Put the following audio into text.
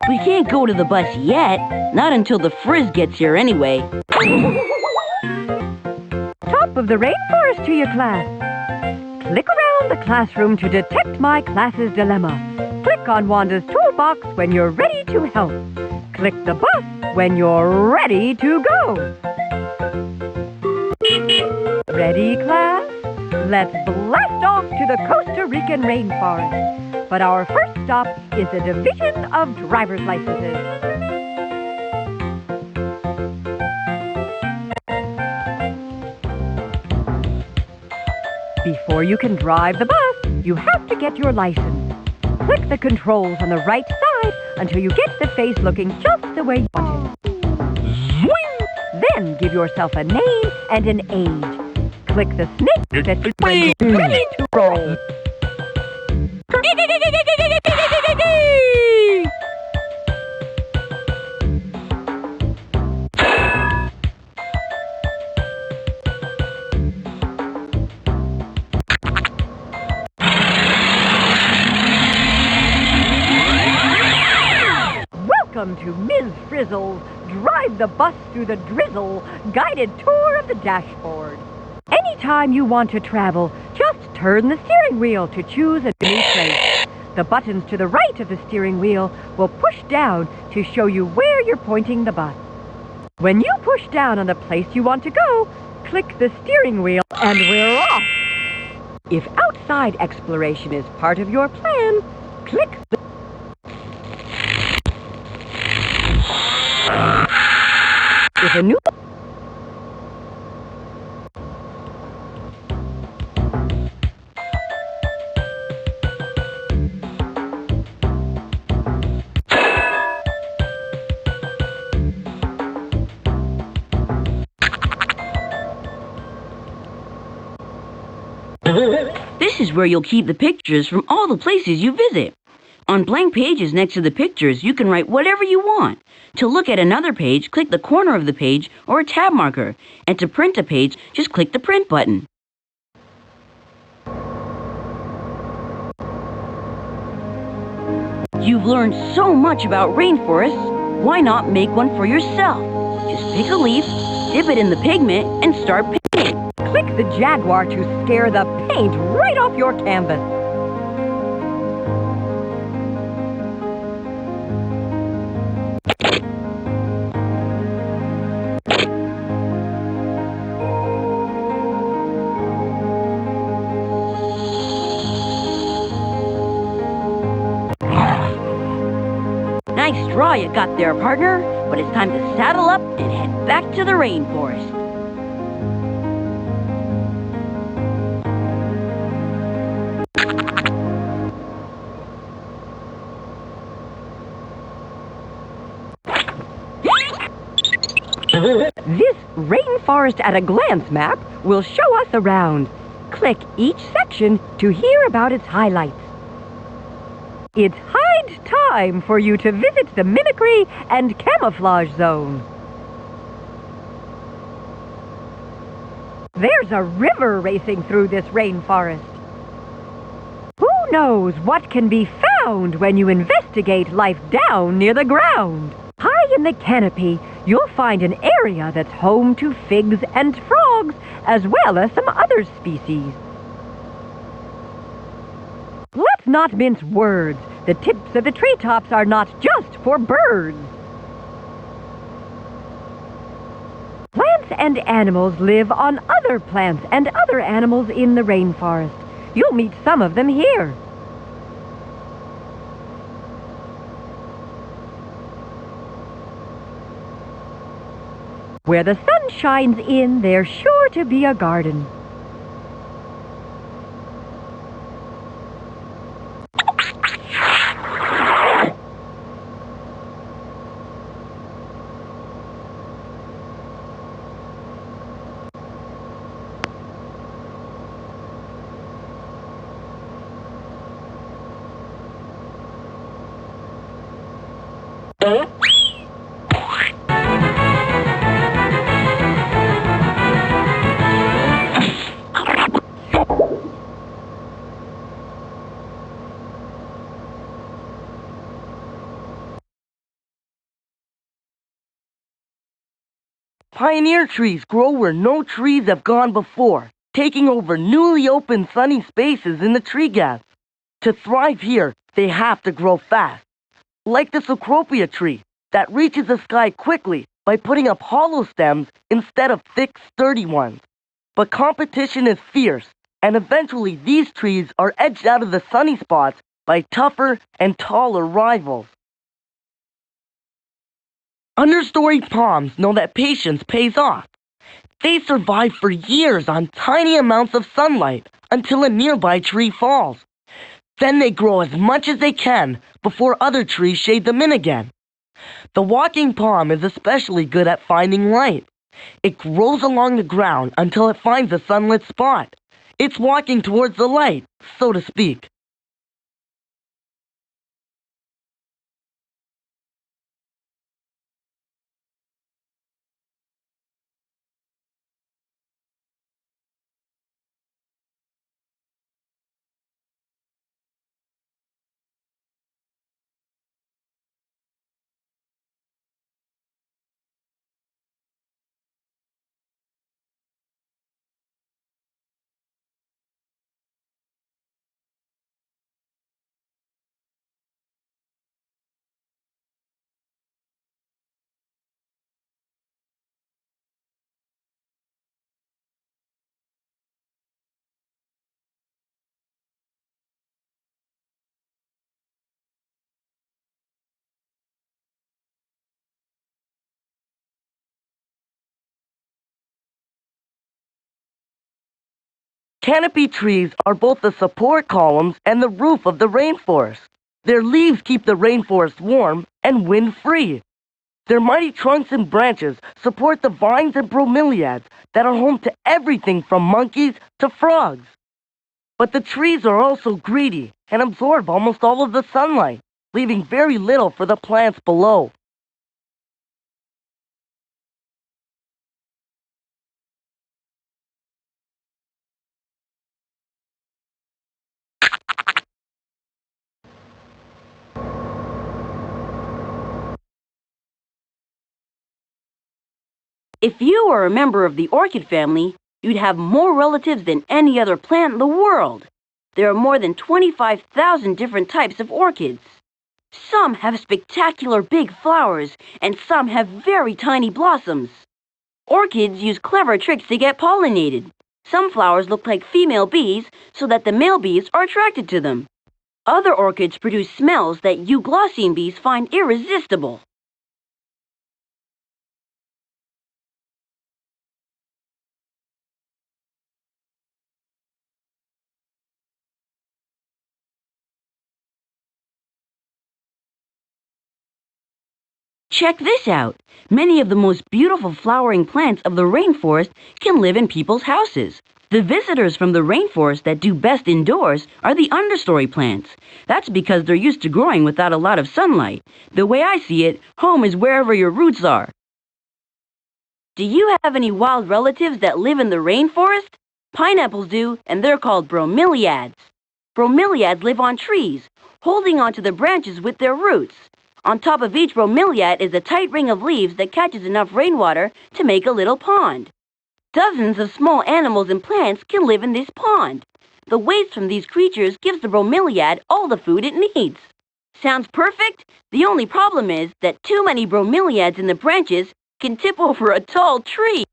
We can't go to the bus yet. Not until the frizz gets here anyway. Top of the rainforest to your class. Click around the classroom to detect my class's dilemma. Click on Wanda's toolbox when you're ready to help. Click the bus when you're ready to go. Ready, class? Let's blast off to the Costa Rican rainforest. But our first stop is the division of driver's licenses. Before you can drive the bus, you have to get your license. Click the controls on the right side until you get the face looking just the way you want it. Then give yourself a name and an age. Click the snake that is ready to roll. Welcome to Ms. Frizzle's Drive the Bus Through the Drizzle guided tour of the dashboard. Anytime you want to travel, just turn the steering wheel to choose a new place. The buttons to the right of the steering wheel will push down to show you where you're pointing the bus. When you push down on the place you want to go, click the steering wheel and we're off. If outside exploration is part of your plan, click the... If a new... This is where you'll keep the pictures from all the places you visit. On blank pages next to the pictures, you can write whatever you want. To look at another page, click the corner of the page or a tab marker. And to print a page, just click the print button. You've learned so much about rainforests. Why not make one for yourself? Just pick a leaf, dip it in the pigment, and start painting. Click the jaguar to scare the paint right off your canvas. Nice draw you got there, partner, but it's time to saddle up and head back to the rainforest. This Rainforest at a Glance map will show us around. Click each section to hear about its highlights. It's high time for you to visit the Mimicry and Camouflage Zone. There's a river racing through this rainforest. Who knows what can be found when you investigate life down near the ground? High in the canopy, you'll find an area that's home to figs and frogs, as well as some other species. Let's not mince words. The tips of the treetops are not just for birds. Plants and animals live on other plants and other animals in the rainforest. You'll meet some of them here. Where the sun shines in, there's sure to be a garden. Pioneer trees grow where no trees have gone before, taking over newly opened sunny spaces in the tree gaps. To thrive here, they have to grow fast. Like the Cecropia tree, that reaches the sky quickly by putting up hollow stems instead of thick, sturdy ones. But competition is fierce, and eventually these trees are edged out of the sunny spots by tougher and taller rivals. Understory palms know that patience pays off. They survive for years on tiny amounts of sunlight until a nearby tree falls. Then they grow as much as they can before other trees shade them in again. The walking palm is especially good at finding light. It grows along the ground until it finds a sunlit spot. It's walking towards the light, so to speak. Canopy trees are both the support columns and the roof of the rainforest. Their leaves keep the rainforest warm and wind-free. Their mighty trunks and branches support the vines and bromeliads that are home to everything from monkeys to frogs. But the trees are also greedy and absorb almost all of the sunlight, leaving very little for the plants below. If you were a member of the orchid family, you'd have more relatives than any other plant in the world. There are more than 25,000 different types of orchids. Some have spectacular big flowers, and some have very tiny blossoms. Orchids use clever tricks to get pollinated. Some flowers look like female bees so that the male bees are attracted to them. Other orchids produce smells that euglossine bees find irresistible. Check this out. Many of the most beautiful flowering plants of the rainforest can live in people's houses. The visitors from the rainforest that do best indoors are the understory plants. That's because they're used to growing without a lot of sunlight. The way I see it, home is wherever your roots are. Do you have any wild relatives that live in the rainforest? Pineapples do, and they're called bromeliads. Bromeliads live on trees, holding onto the branches with their roots. On top of each bromeliad is a tight ring of leaves that catches enough rainwater to make a little pond. Dozens of small animals and plants can live in this pond. The waste from these creatures gives the bromeliad all the food it needs. Sounds perfect? The only problem is that too many bromeliads in the branches can tip over a tall tree.